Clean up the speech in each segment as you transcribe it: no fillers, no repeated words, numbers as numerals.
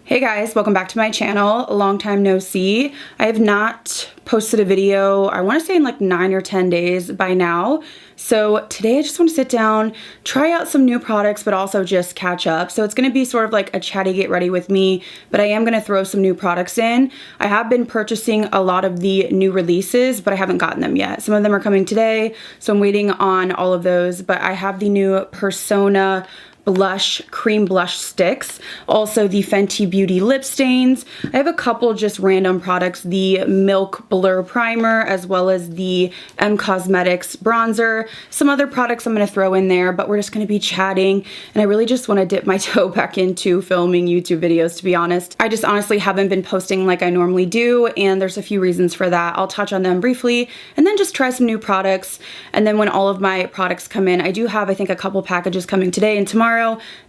Hey guys, welcome back to my channel. A long time no see. I have not posted a video, I want to say in like 9 or 10 days by now. So today I just want to sit down, try out some new products, but also just catch up. So it's going to be sort of like a chatty get ready with me, but I am going to throw some new products in. I have been purchasing a lot of the new releases, but I haven't gotten them yet. Some of them are coming today, so I'm waiting on all of those, but I have the new Persona blush, cream blush sticks, also the Fenty Beauty lip stains. I have a couple just random products, the Milk Blur Primer, as well as the M Cosmetics bronzer. Some other products I'm going to throw in there, but we're just going to be chatting, and I really just want to dip my toe back into filming YouTube videos, to be honest. I just honestly haven't been posting like I normally do, and there's a few reasons for that. I'll touch on them briefly, and then just try some new products, and then when all of my products come in, I do have, I think, a couple packages coming today and tomorrow.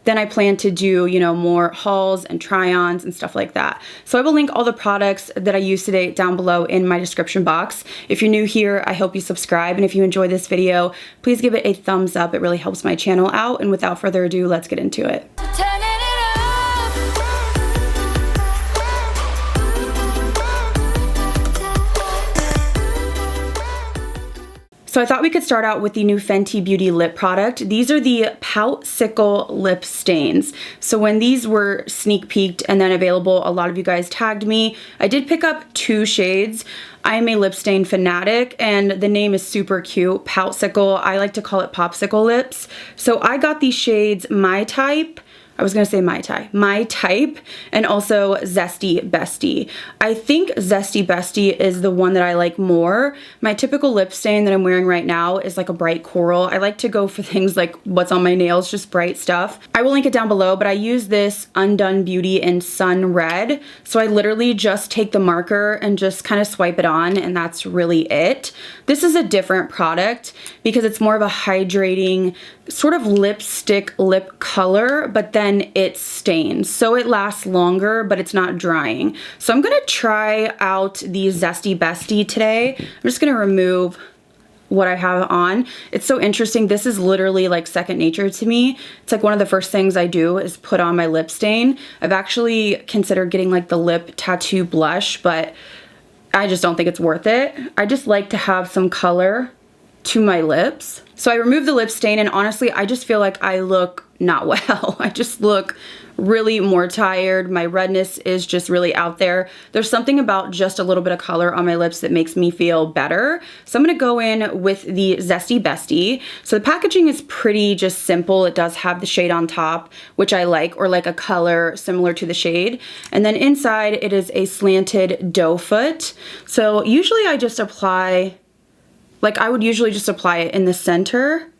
Then I plan to do, more hauls and try-ons and stuff like that. So I will link all the products that I used today down below in my description box. If you're new here, I hope you subscribe, and if you enjoy this video, please give it a thumbs up. It really helps my channel out, and without further ado, let's get into it. So I thought we could start out with the new Fenty Beauty lip product. These are the Popsicle lip stains. So when these were sneak peeked and then available, a lot of you guys tagged me. I did pick up 2 shades. I am a lip stain fanatic, and the name is super cute, Popsicle. I like to call it popsicle lips. So I got these shades My Type, my type, and also Zesty Bestie. I think Zesty Bestie is the one that I like more. My typical lip stain that I'm wearing right now is like a bright coral. I like to go for things like what's on my nails, just bright stuff. I will link it down below, but I use this Undone Beauty in Sun Red. So I literally just take the marker and just kind of swipe it on, and that's really it. This is a different product because it's more of a hydrating sort of lipstick lip color, but then it stains. So it lasts longer, but it's not drying. So I'm gonna try out the Zesty Bestie today. I'm just gonna remove what I have on. It's so interesting. This is literally like second nature to me. It's like one of the first things I do is put on my lip stain. I've actually considered getting like the lip tattoo blush, but I just don't think it's worth it. I just like to have some color to my lips. So I removed the lip stain, and honestly, I just feel like I look not well. I just look really more tired. My redness is just really out there. There's something about just a little bit of color on my lips that makes me feel better. So I'm gonna go in with the Zesty Bestie. So the packaging is pretty just simple. It does have the shade on top, which I like, or like a color similar to the shade. And then inside it is a slanted doe foot. So usually I just apply, like I would usually just apply it in the center,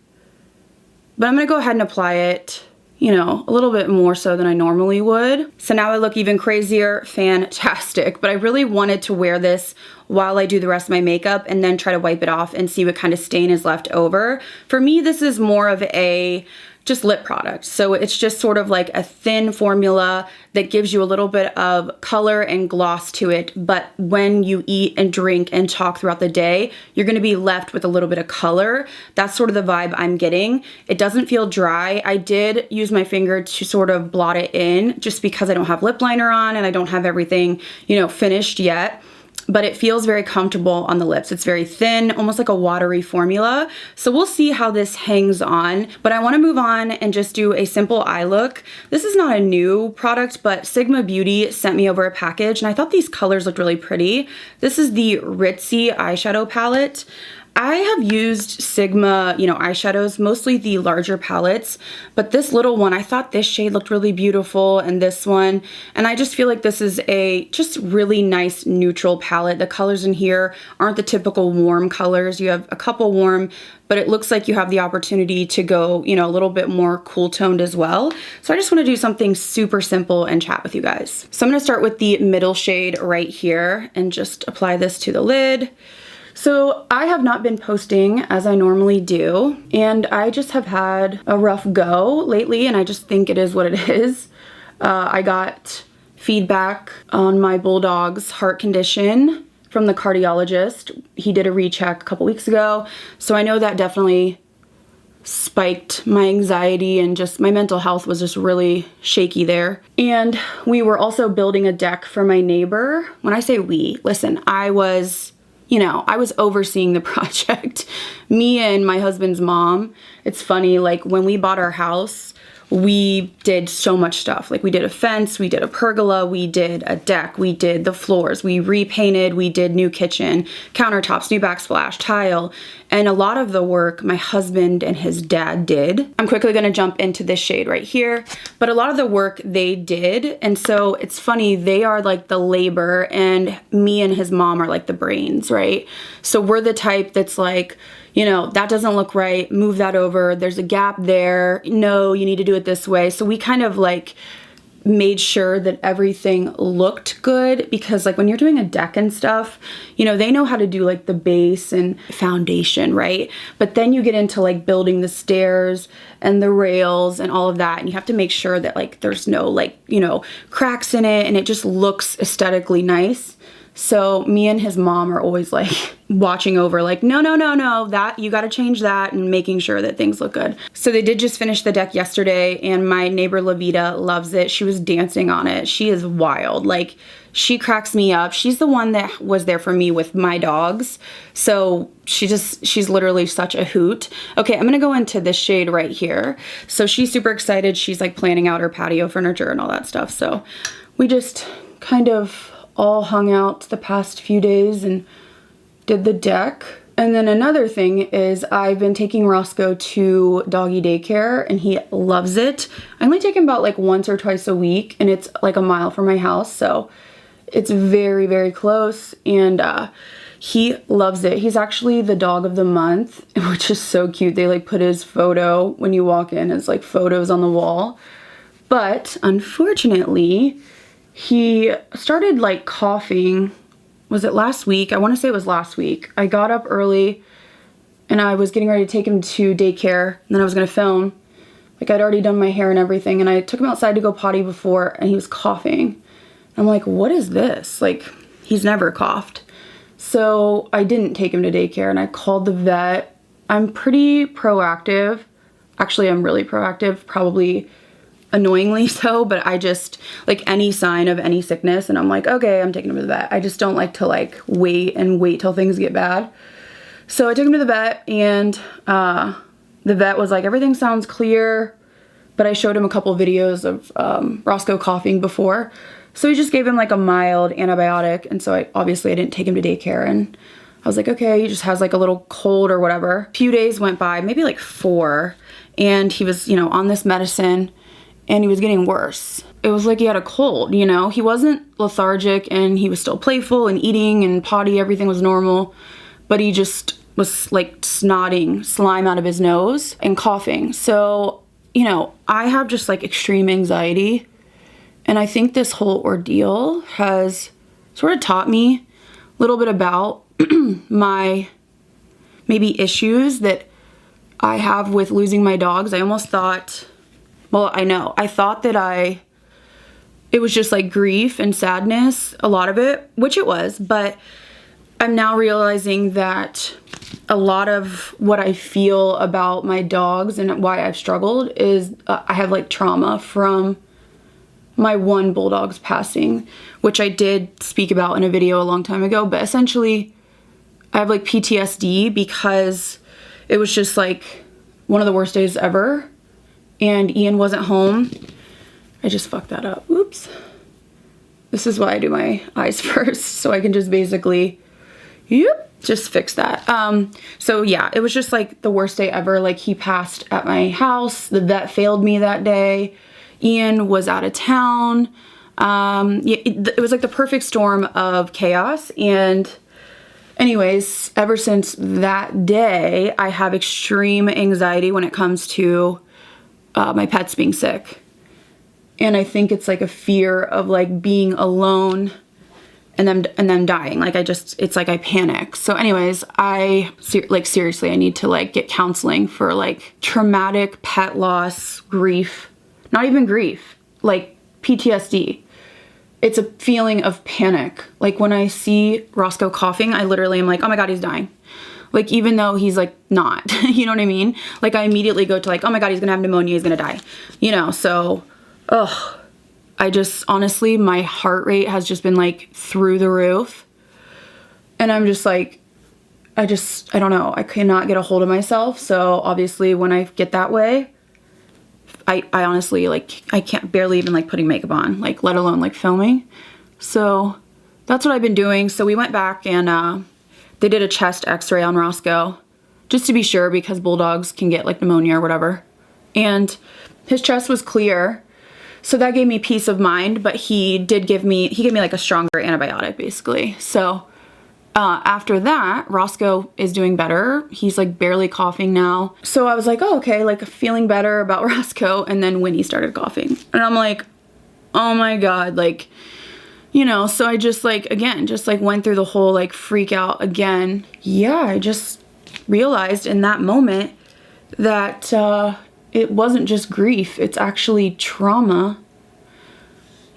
but I'm gonna go ahead and apply it, a little bit more so than I normally would. So now I look even crazier. Fantastic. But I really wanted to wear this while I do the rest of my makeup and then try to wipe it off and see what kind of stain is left over. For me, this is more of a just lip product. So it's just sort of like a thin formula that gives you a little bit of color and gloss to it. But when you eat and drink and talk throughout the day, you're gonna be left with a little bit of color. That's sort of the vibe I'm getting. It doesn't feel dry. I did use my finger to sort of blot it in just because I don't have lip liner on and I don't have everything, finished yet. But it feels very comfortable on the lips. It's very thin, almost like a watery formula. So we'll see how this hangs on. But I wanna move on and just do a simple eye look. This is not a new product, but Sigma Beauty sent me over a package, and I thought these colors looked really pretty. This is the Ritzy eyeshadow palette. I have used Sigma, eyeshadows, mostly the larger palettes, but this little one, I thought this shade looked really beautiful, and this one, and I just feel like this is a just really nice neutral palette. The colors in here aren't the typical warm colors. You have a couple warm, but it looks like you have the opportunity to go, a little bit more cool toned as well. So I just want to do something super simple and chat with you guys. So I'm going to start with the middle shade right here and just apply this to the lid. So I have not been posting as I normally do, and I just have had a rough go lately, and I just think it is what it is. I got feedback on my bulldog's heart condition from the cardiologist. He did a recheck a couple weeks ago, so I know that definitely spiked my anxiety, and just my mental health was just really shaky there. And we were also building a deck for my neighbor. When I say we, listen, I was overseeing the project. Me and my husband's mom. It's funny, like when we bought our house, we did so much stuff. Like we did a fence, we did a pergola, we did a deck, we did the floors, we repainted, we did new kitchen, countertops, new backsplash, tile, and a lot of the work my husband and his dad did. I'm quickly gonna jump into this shade right here, but a lot of the work they did, and so it's funny, they are like the labor and me and his mom are like the brains, right? So we're the type that's like, you know, that doesn't look right, move that over, there's a gap there, no, you need to do it this way. So we kind of like made sure that everything looked good, because like when you're doing a deck and stuff, you know, they know how to do like the base and foundation, right? But then you get into like building the stairs and the rails and all of that, and you have to make sure that like there's no like, you know, cracks in it, and it just looks aesthetically nice. So me and his mom are always like watching over, like, no, that you got to change that, and making sure that things look good. So they did just finish the deck yesterday, and my neighbor Lavita loves it. She was dancing on it. She is wild. Like, she cracks me up. She's the one that was there for me with my dogs. So she's literally such a hoot. Okay, I'm gonna go into this shade right here. So she's super excited. She's like planning out her patio furniture and all that stuff. So we just kind of all hung out the past few days and did the deck. And then another thing is I've been taking Roscoe to doggy daycare, and he loves it. I only take him about like once or twice a week, and it's like a mile from my house, so it's very, very close, and he loves it. He's actually the dog of the month, which is so cute. They like put his photo when you walk in as like photos on the wall. But unfortunately, he started like coughing. Was it last week? I want to say it was last week. I got up early and I was getting ready to take him to daycare, and then I was going to film. Like, I'd already done my hair and everything, and I took him outside to go potty before, and he was coughing. I'm like, what is this? Like, he's never coughed. So I didn't take him to daycare, and I called the vet. I'm pretty proactive. Actually, I'm really proactive, probably annoyingly so, but I just, like, any sign of any sickness, and I'm like, okay, I'm taking him to the vet. I just don't like to like wait till things get bad. So I took him to the vet, and the vet was like, everything sounds clear, but I showed him a couple videos of Roscoe coughing before. So he just gave him like a mild antibiotic, and so I didn't take him to daycare, and I was like, okay, he just has like a little cold or whatever. A few days went by, maybe like 4, and he was, you know, on this medicine, and he was getting worse. It was like he had a cold, you know? He wasn't lethargic, and he was still playful and eating and potty, everything was normal, but he just was like snotting slime out of his nose and coughing. So, you know, I have just like extreme anxiety, and I think this whole ordeal has sort of taught me a little bit about my maybe issues that I have with losing my dogs. I almost thought, well, I thought that it was just like grief and sadness, a lot of it, which it was, but I'm now realizing that a lot of what I feel about my dogs and why I've struggled is I have like trauma from my one bulldog's passing, which I did speak about in a video a long time ago, but essentially I have like PTSD because it was just like one of the worst days ever, and Ian wasn't home. I just fucked that up. Oops. This is why I do my eyes first, so I can just basically, just fix that. So yeah, it was just like the worst day ever. Like, he passed at my house. The vet failed me that day. Ian was out of town. It was like the perfect storm of chaos. And anyways, ever since that day, I have extreme anxiety when it comes to my pets being sick. And I think it's like a fear of like being alone and them dying. Like, it's like I panic. So anyways, seriously, I need to like get counseling for like traumatic pet loss, grief, not even grief, like PTSD. It's a feeling of panic. Like, when I see Roscoe coughing, I literally am like, oh my God, he's dying. Like, even though he's like not, you know what I mean? Like, I immediately go to like, oh my God, he's gonna have pneumonia, he's gonna die, you know? So, ugh, I just, honestly, my heart rate has just been like through the roof. And I'm just like, I don't know, I cannot get a hold of myself. So obviously when I get that way, I honestly, like, I can't barely even like putting makeup on, like, let alone like filming. So that's what I've been doing. So we went back and they did a chest x-ray on Roscoe just to be sure, because bulldogs can get like pneumonia or whatever. And his chest was clear. So that gave me peace of mind, but he gave me like a stronger antibiotic basically. So after that, Roscoe is doing better. He's like barely coughing now. So I was like, oh, okay, like feeling better about Roscoe. And then Winnie started coughing. And I'm like, oh my God, like, you know, so I just like, again, just like went through the whole like freak out again. Yeah, I just realized in that moment that it wasn't just grief, it's actually trauma.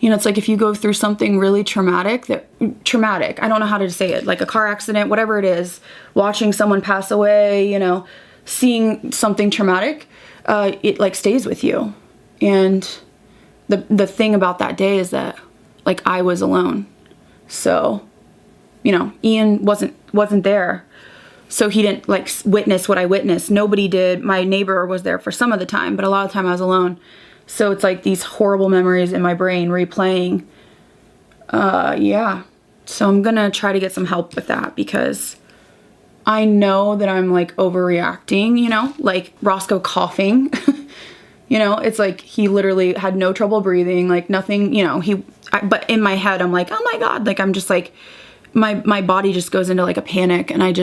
You know, it's like if you go through something really traumatic, I don't know how to say it, like a car accident, whatever it is, watching someone pass away, you know, seeing something traumatic, it like stays with you. And the thing about that day is that like I was alone. So, you know, Ian wasn't there. So he didn't like witness what I witnessed. Nobody did. My neighbor was there for some of the time, but a lot of the time I was alone. So it's like these horrible memories in my brain replaying. Yeah. So I'm gonna try to get some help with that, because I know that I'm like overreacting, you know, like Roscoe coughing. You know, it's like he literally had no trouble breathing, like nothing, you know, but in my head I'm like, oh my God, like I'm just like, my body just goes into like a panic, and I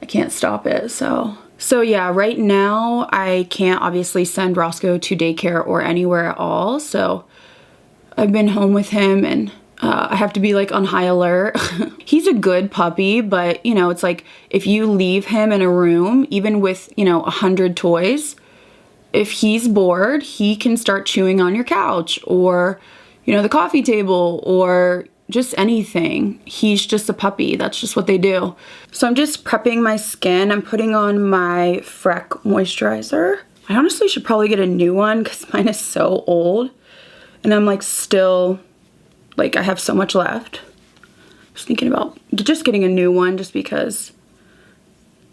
can't stop it. So yeah, right now I can't obviously send Roscoe to daycare or anywhere at all. So I've been home with him, and I have to be like on high alert. He's a good puppy, but you know, it's like if you leave him in a room, even with, you know, 100 toys, if he's bored, he can start chewing on your couch or, you know, the coffee table or just anything. He's just a puppy. That's just what they do. So I'm just prepping my skin. I'm putting on my Freck moisturizer. I honestly should probably get a new one because mine is so old. And I'm like still, like I have so much left. Just thinking about just getting a new one just because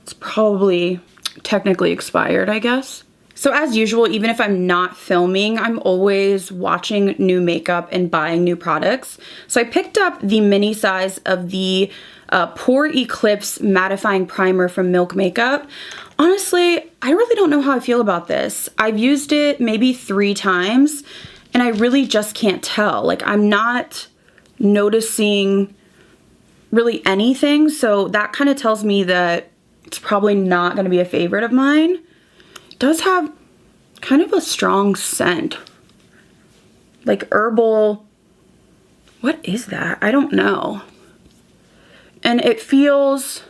it's probably technically expired, I guess. So as usual, even if I'm not filming, I'm always watching new makeup and buying new products. So I picked up the mini size of the Pore Eclipse Mattifying Primer from Milk Makeup. Honestly, I really don't know how I feel about this. I've used it maybe 3 times, and I really just can't tell. Like, I'm not noticing really anything, so that kind of tells me that it's probably not going to be a favorite of mine. Does have kind of a strong scent, like herbal. What is that? I don't know. And it feels,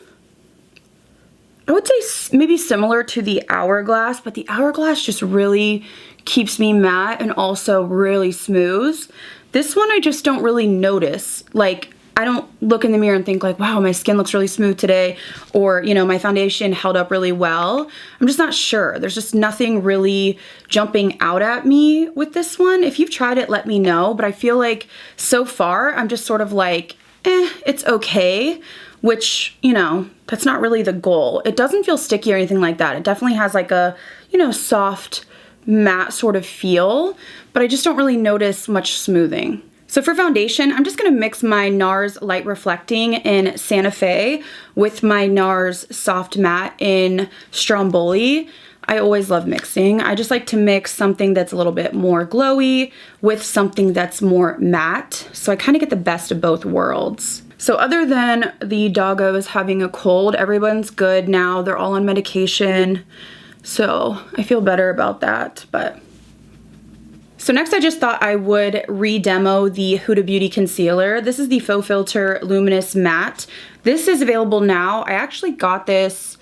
I would say maybe similar to the Hourglass, but the Hourglass just really keeps me matte and also really smooth. This one I just don't really notice. Like, I don't look in the mirror and think like, wow, my skin looks really smooth today, or, you know, my foundation held up really well. I'm just not sure. There's just nothing really jumping out at me with this one. If you've tried it, let me know. But I feel like so far, I'm just sort of like, it's okay, which, you know, that's not really the goal. It doesn't feel sticky or anything like that. It definitely has like a, you know, soft, matte sort of feel, but I just don't really notice much smoothing. So for foundation, I'm just going to mix my NARS Light Reflecting in Santa Fe with my NARS Soft Matte in Stromboli. I always love mixing. I just like to mix something that's a little bit more glowy with something that's more matte. So I kind of get the best of both worlds. So other than the doggos having a cold, everyone's good now. They're all on medication. So I feel better about that, but... So next I just thought I would re-demo the Huda Beauty Concealer. This is the Faux Filter Luminous Matte. This is available now. I actually got this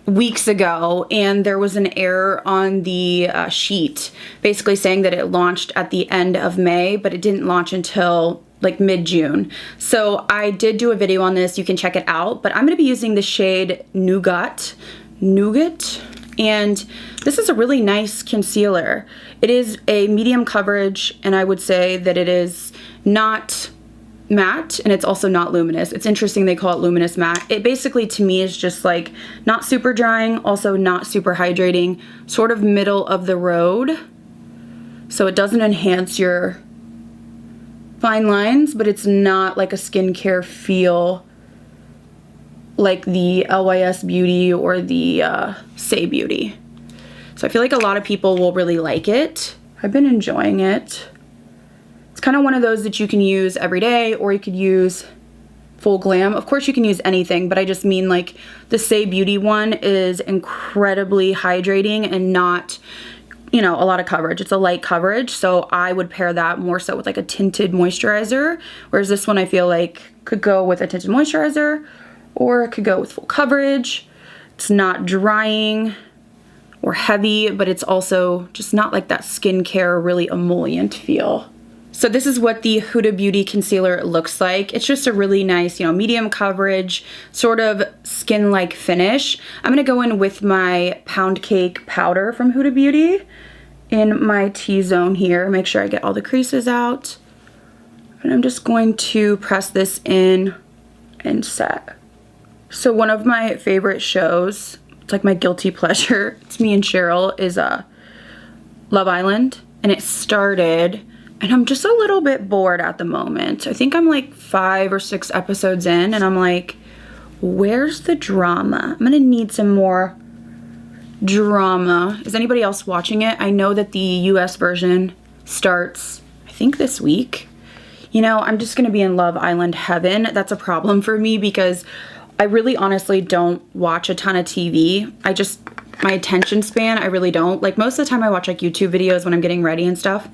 weeks ago, and there was an error on the sheet basically saying that it launched at the end of May, but it didn't launch until like mid-June. So I did do a video on this, you can check it out, but I'm gonna be using the shade Nougat, and this is a really nice concealer. It is a medium coverage, and I would say that it is not matte, and it's also not luminous. It's interesting they call it luminous matte. It basically, to me, is just like not super drying, also not super hydrating, sort of middle of the road. So it doesn't enhance your fine lines, but it's not like a skincare feel like the LYS Beauty or the Say Beauty. So I feel like a lot of people will really like it. I've been enjoying it. It's kind of one of those that you can use every day, or you could use full glam. Of course you can use anything, but I just mean like the Say Beauty one is incredibly hydrating and not, you know, a lot of coverage. It's a light coverage, so I would pair that more so with like a tinted moisturizer, whereas this one I feel like could go with a tinted moisturizer, or it could go with full coverage. It's not drying or heavy, but it's also just not like that skincare really emollient feel. So this is what the Huda Beauty concealer looks like. It's just a really nice, you know, medium coverage, sort of skin-like finish. I'm gonna go in with my Pound Cake powder from Huda Beauty in my T-zone here. Make sure I get all the creases out. And I'm just going to press this in and set. So one of my favorite shows, it's like my guilty pleasure, it's me and Cheryl, is Love Island. And it started, and I'm just a little bit bored at the moment. I think I'm like 5 or 6 episodes in, and I'm like, where's the drama? I'm gonna need some more drama. Is anybody else watching it? I know that the US version starts, I think, this week. You know, I'm just gonna be in Love Island heaven. That's a problem for me because I really honestly don't watch a ton of TV. My attention span, I really don't. Like most of the time I watch like YouTube videos when I'm getting ready and stuff.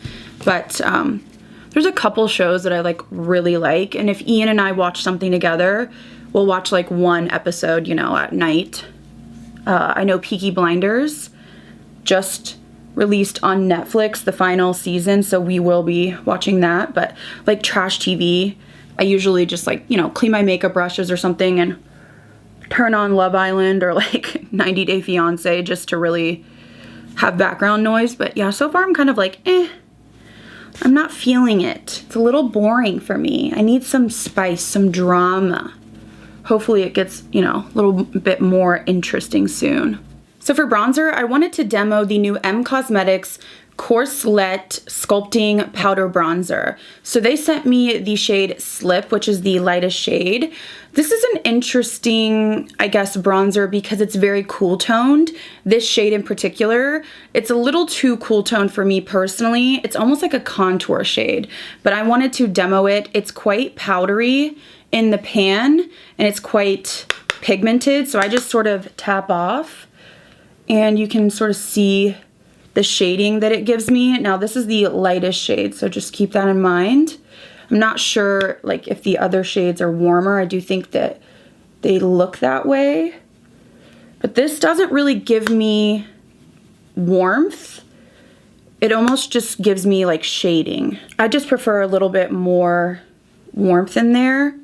But there's a couple shows that I like really like. And if Ian and I watch something together, we'll watch like one episode, you know, at night. I know Peaky Blinders just released on Netflix, the final season, so we will be watching that. But like trash TV, I usually just like, you know, clean my makeup brushes or something and turn on Love Island or like 90 Day Fiancé just to really have background noise. But yeah, so far I'm kind of like, I'm not feeling it. It's a little boring for me. I need some spice, some drama. Hopefully it gets, you know, a little bit more interesting soon. So for bronzer, I wanted to demo the new Cosmetics Corselet Sculpting Powder Bronzer. So they sent me the shade Slip, which is the lightest shade. This is an interesting, I guess, bronzer because it's very cool toned. This shade in particular, it's a little too cool toned for me personally. It's almost like a contour shade, but I wanted to demo it. It's quite powdery in the pan and it's quite pigmented. So I just sort of tap off and you can sort of see the shading that it gives me. Now this is the lightest shade, so just keep that in mind. I'm not sure like if the other shades are warmer. I do think that they look that way, but this doesn't really give me warmth. It almost just gives me like shading. I just prefer a little bit more warmth in there.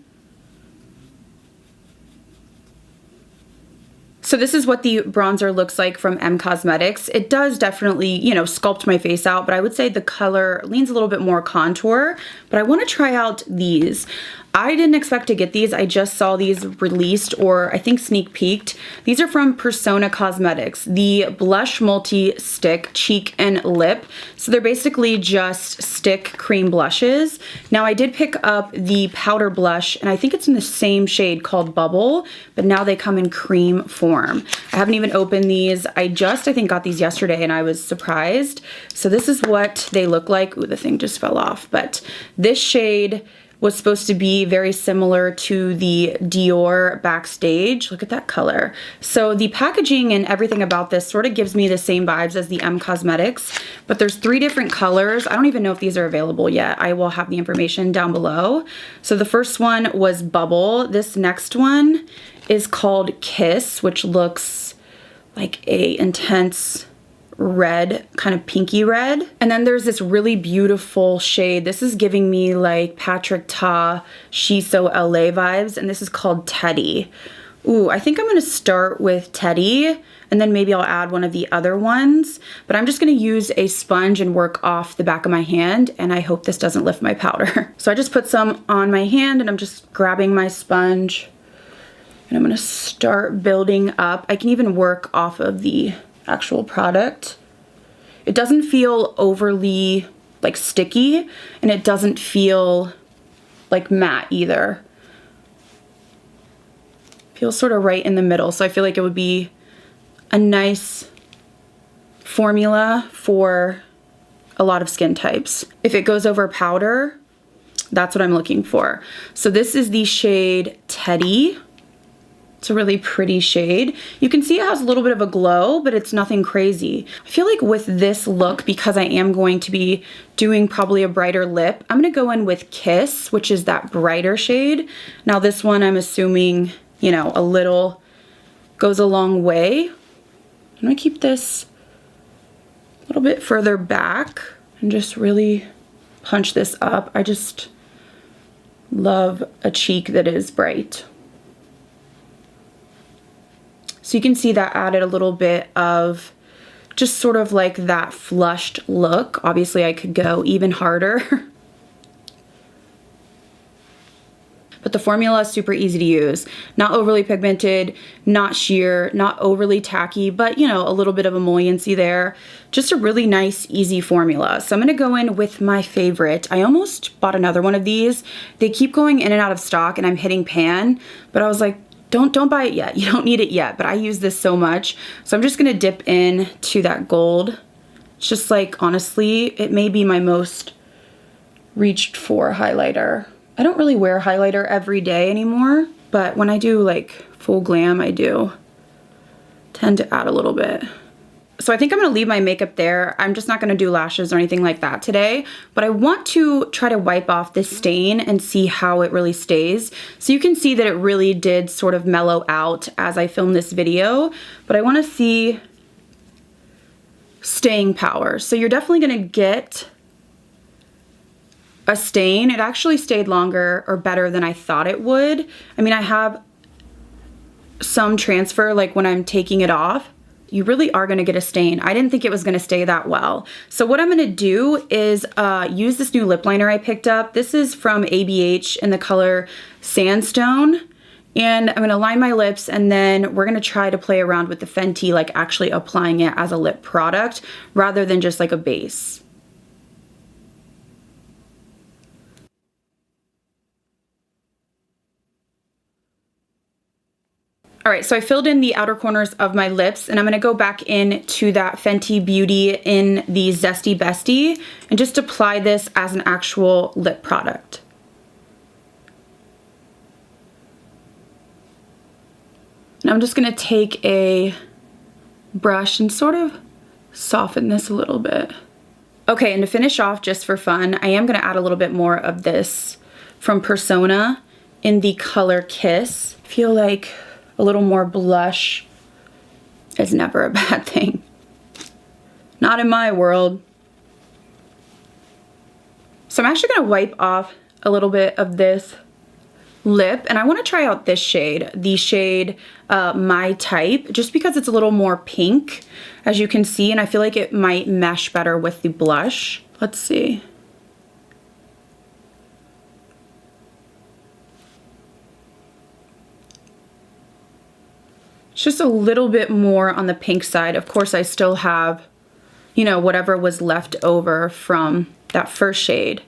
So this is what the bronzer looks like from Cosmetics. It does definitely, you know, sculpt my face out, but I would say the color leans a little bit more contour, but I want to try out these. I didn't expect to get these. I just saw these released, or I think sneak peeked. These are from Persona Cosmetics, the Blush Multi-Stick Cheek and Lip. So they're basically just stick cream blushes. Now I did pick up the powder blush, and I think it's in the same shade called Bubble, but now they come in cream form. I haven't even opened these. I think got these yesterday and I was surprised. So this is what they look like. Ooh, the thing just fell off. But this shade was supposed to be very similar to the Dior Backstage. Look at that color. So the packaging and everything about this sort of gives me the same vibes as the Cosmetics, but there's 3 different colors. I don't even know if these are available yet. I will have the information down below. So the first one was Bubble. This next one is called Kiss, which looks like a intense red, kind of pinky red. And then there's this really beautiful shade. This is giving me like Patrick Ta, Shiso LA vibes, and this is called Teddy. Ooh, I think I'm gonna start with Teddy, and then maybe I'll add one of the other ones, but I'm just gonna use a sponge and work off the back of my hand, and I hope this doesn't lift my powder. So I just put some on my hand, and I'm just grabbing my sponge, and I'm gonna start building up. I can even work off of the actual product. It doesn't feel overly like sticky, and it doesn't feel like matte either. Feels sort of right in the middle, so I feel like it would be a nice formula for a lot of skin types. If it goes over powder, that's what I'm looking for. So this is the shade Teddy. It's a really pretty shade. You can see it has a little bit of a glow, but it's nothing crazy. I feel like with this look, because I am going to be doing probably a brighter lip, I'm gonna go in with Kiss, which is that brighter shade. Now this one, I'm assuming, you know, a little goes a long way. I'm gonna keep this a little bit further back and just really punch this up. I just love a cheek that is bright. So you can see that added a little bit of just sort of like that flushed look. Obviously I could go even harder. But the formula is super easy to use. Not overly pigmented, not sheer, not overly tacky, but you know, a little bit of emolliency there. Just a really nice, easy formula. So I'm gonna go in with my favorite. I almost bought another one of these. They keep going in and out of stock and I'm hitting pan, but I was like, don't buy it yet. You don't need it yet, but I use this so much. So I'm just gonna dip in to that gold. It's just like, honestly, it may be my most reached for highlighter. I don't really wear highlighter every day anymore, but when I do like full glam, I do tend to add a little bit. So I think I'm gonna leave my makeup there. I'm just not gonna do lashes or anything like that today, but I want to try to wipe off this stain and see how it really stays. So you can see that it really did sort of mellow out as I filmed this video, but I wanna see staying power. So you're definitely gonna get a stain. It actually stayed longer or better than I thought it would. I mean, I have some transfer like when I'm taking it off. You really are gonna get a stain. I didn't think it was gonna stay that well. So what I'm gonna do is use this new lip liner I picked up. This is from ABH in the color Sandstone. And I'm gonna line my lips and then we're gonna try to play around with the Fenty, like actually applying it as a lip product rather than just like a base. All right, so I filled in the outer corners of my lips and I'm gonna go back in to that Fenty Beauty in the Zesty Bestie and just apply this as an actual lip product. And I'm just gonna take a brush and sort of soften this a little bit. Okay, and to finish off just for fun, I am gonna add a little bit more of this from Persona in the color Kiss. I feel like a little more blush is never a bad thing. Not in my world. So I'm actually gonna wipe off a little bit of this lip and I wanna try out this shade, the shade My Type, just because it's a little more pink, as you can see, and I feel like it might mesh better with the blush. Let's see. It's just a little bit more on the pink side. Of course, I still have, you know, whatever was left over from that first shade.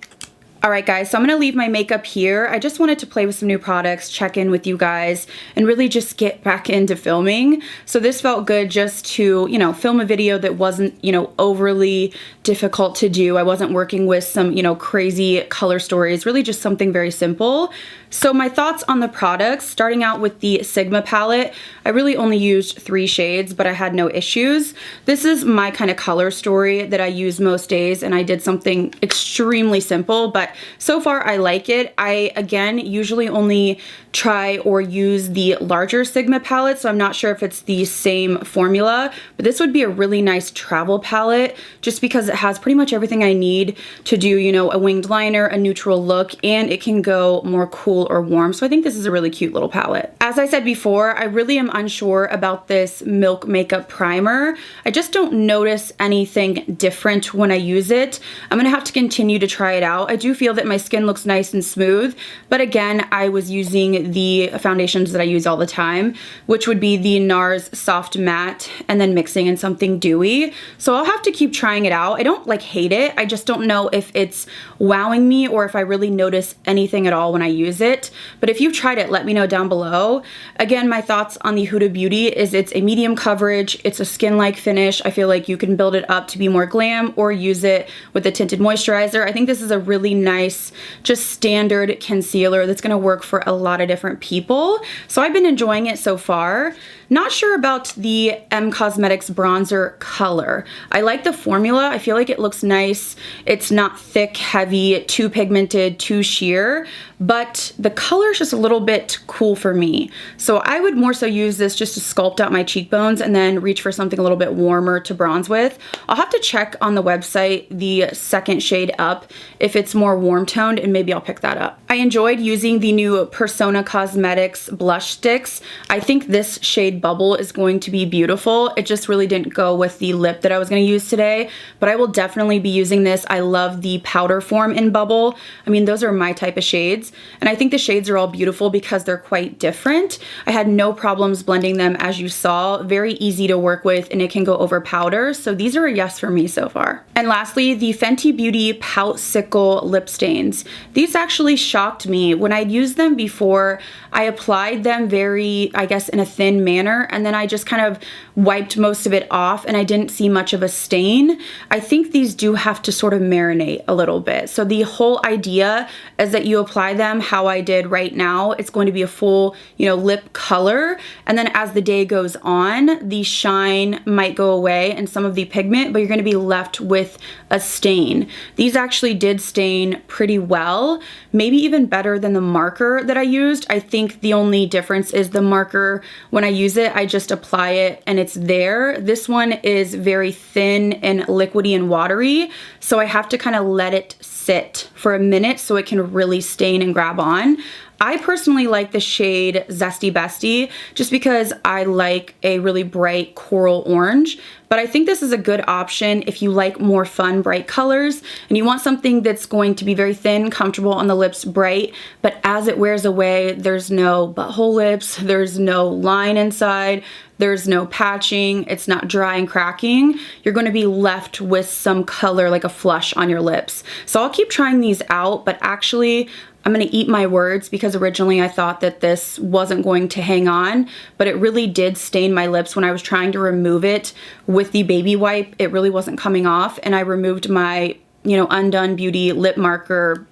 All right, guys, so I'm gonna leave my makeup here. I just wanted to play with some new products, check in with you guys, and really just get back into filming. So this felt good just to, you know, film a video that wasn't, you know, overly difficult to do. I wasn't working with some, you know, crazy color stories, really just something very simple. So my thoughts on the products, starting out with the Sigma palette, I really only used 3 shades, but I had no issues. This is my kind of color story that I use most days, and I did something extremely simple, but but so far I like it. I, again, usually only try or use the larger Sigma palette, so I'm not sure if it's the same formula, but this would be a really nice travel palette just because it has pretty much everything I need to do, you know, a winged liner, a neutral look, and it can go more cool or warm. So I think this is a really cute little palette. As I said before, I really am unsure about this Milk Makeup Primer. I just don't notice anything different when I use it. I'm gonna have to continue to try it out. I do feel that my skin looks nice and smooth, but again, I was using the foundations that I use all the time, which would be the NARS Soft Matte and then mixing in something dewy. So I'll have to keep trying it out. I don't like hate it. I just don't know if it's wowing me or if I really notice anything at all when I use it. But if you've tried it, let me know down below. Again, my thoughts on the Huda Beauty is it's a medium coverage. It's a skin-like finish. I feel like you can build it up to be more glam or use it with a tinted moisturizer. I think this is a really nice, just standard concealer that's gonna work for a lot of different people. So I've been enjoying it so far. Not sure about the M Cosmetics bronzer color. I like the formula. I feel like it looks nice. It's not thick, heavy, too pigmented, too sheer, but the color is just a little bit cool for me. So I would more so use this just to sculpt out my cheekbones and then reach for something a little bit warmer to bronze with. I'll have to check on the website the second shade up if it's more warm toned, and maybe I'll pick that up. I enjoyed using the new Persona Cosmetics blush sticks. I think this shade Bubble is going to be beautiful. It just really didn't go with the lip that I was going to use today, but I will definitely be using this. I love the powder form in Bubble. I mean, those are my type of shades, and I think the shades are all beautiful because they're quite different. I had no problems blending them, as you saw. Very easy to work with, and it can go over powder, so these are a yes for me so far. And lastly, the Fenty Beauty Pout Sickle lip stains. These actually shocked me. When I'd used them before, I applied them very, I guess, in a thin manner, and then I just kind of wiped most of it off and I didn't see much of a stain. I think these do have to sort of marinate a little bit. So the whole idea is that you apply them how I did right now. It's going to be a full, you know, lip color, and then as the day goes on, the shine might go away and some of the pigment, but you're going to be left with a stain. These actually did stain pretty well, maybe even better than the marker that I used. I think the only difference is the marker, when I use it, I just apply it and it's there. This one is very thin and liquidy and watery, so I have to kind of let it sit for a minute so it can really stain and grab on. I personally like the shade Zesty Bestie just because I like a really bright coral orange, but I think this is a good option if you like more fun, bright colors and you want something that's going to be very thin, comfortable on the lips, bright, but as it wears away, there's no butthole lips, there's no line inside, there's no patching, it's not dry and cracking. You're going to be left with some color, like a flush on your lips. So I'll keep trying these out, but actually I'm gonna eat my words because originally I thought that this wasn't going to hang on, but it really did stain my lips when I was trying to remove it with the baby wipe. It really wasn't coming off, and I removed my, you know, Undone Beauty lip marker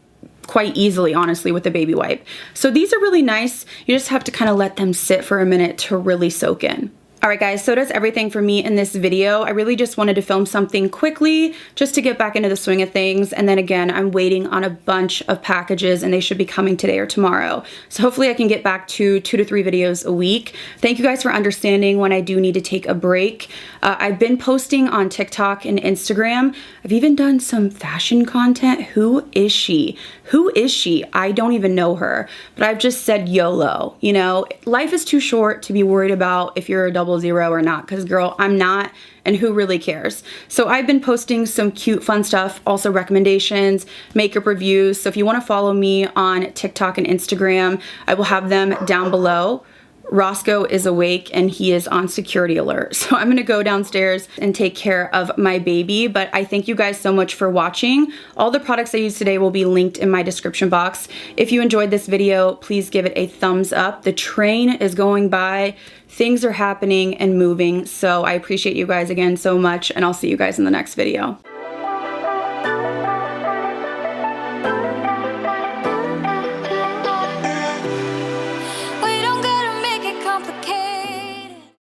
quite easily, honestly, with the baby wipe. So these are really nice. You just have to kind of let them sit for a minute to really soak in. Alright guys, so does everything for me in this video. I really just wanted to film something quickly just to get back into the swing of things, and then again, I'm waiting on a bunch of packages and they should be coming today or tomorrow. So hopefully I can get back to 2 to 3 videos a week. Thank you guys for understanding when I do need to take a break. I've been posting on TikTok and Instagram. I've even done some fashion content. Who is she? Who is she? I don't even know her, but I've just said YOLO. You know, life is too short to be worried about if you're a 000 or not, because girl, I'm not, and who really cares? So I've been posting some cute fun stuff, also recommendations, makeup reviews. So if you want to follow me on TikTok and Instagram, I will have them down below. Roscoe is awake and he is on security alert. So I'm gonna go downstairs and take care of my baby, but I thank you guys so much for watching. All the products I used today will be linked in my description box. If you enjoyed this video, please give it a thumbs up. The train is going by, things are happening and moving, so I appreciate you guys again so much, and I'll see you guys in the next video.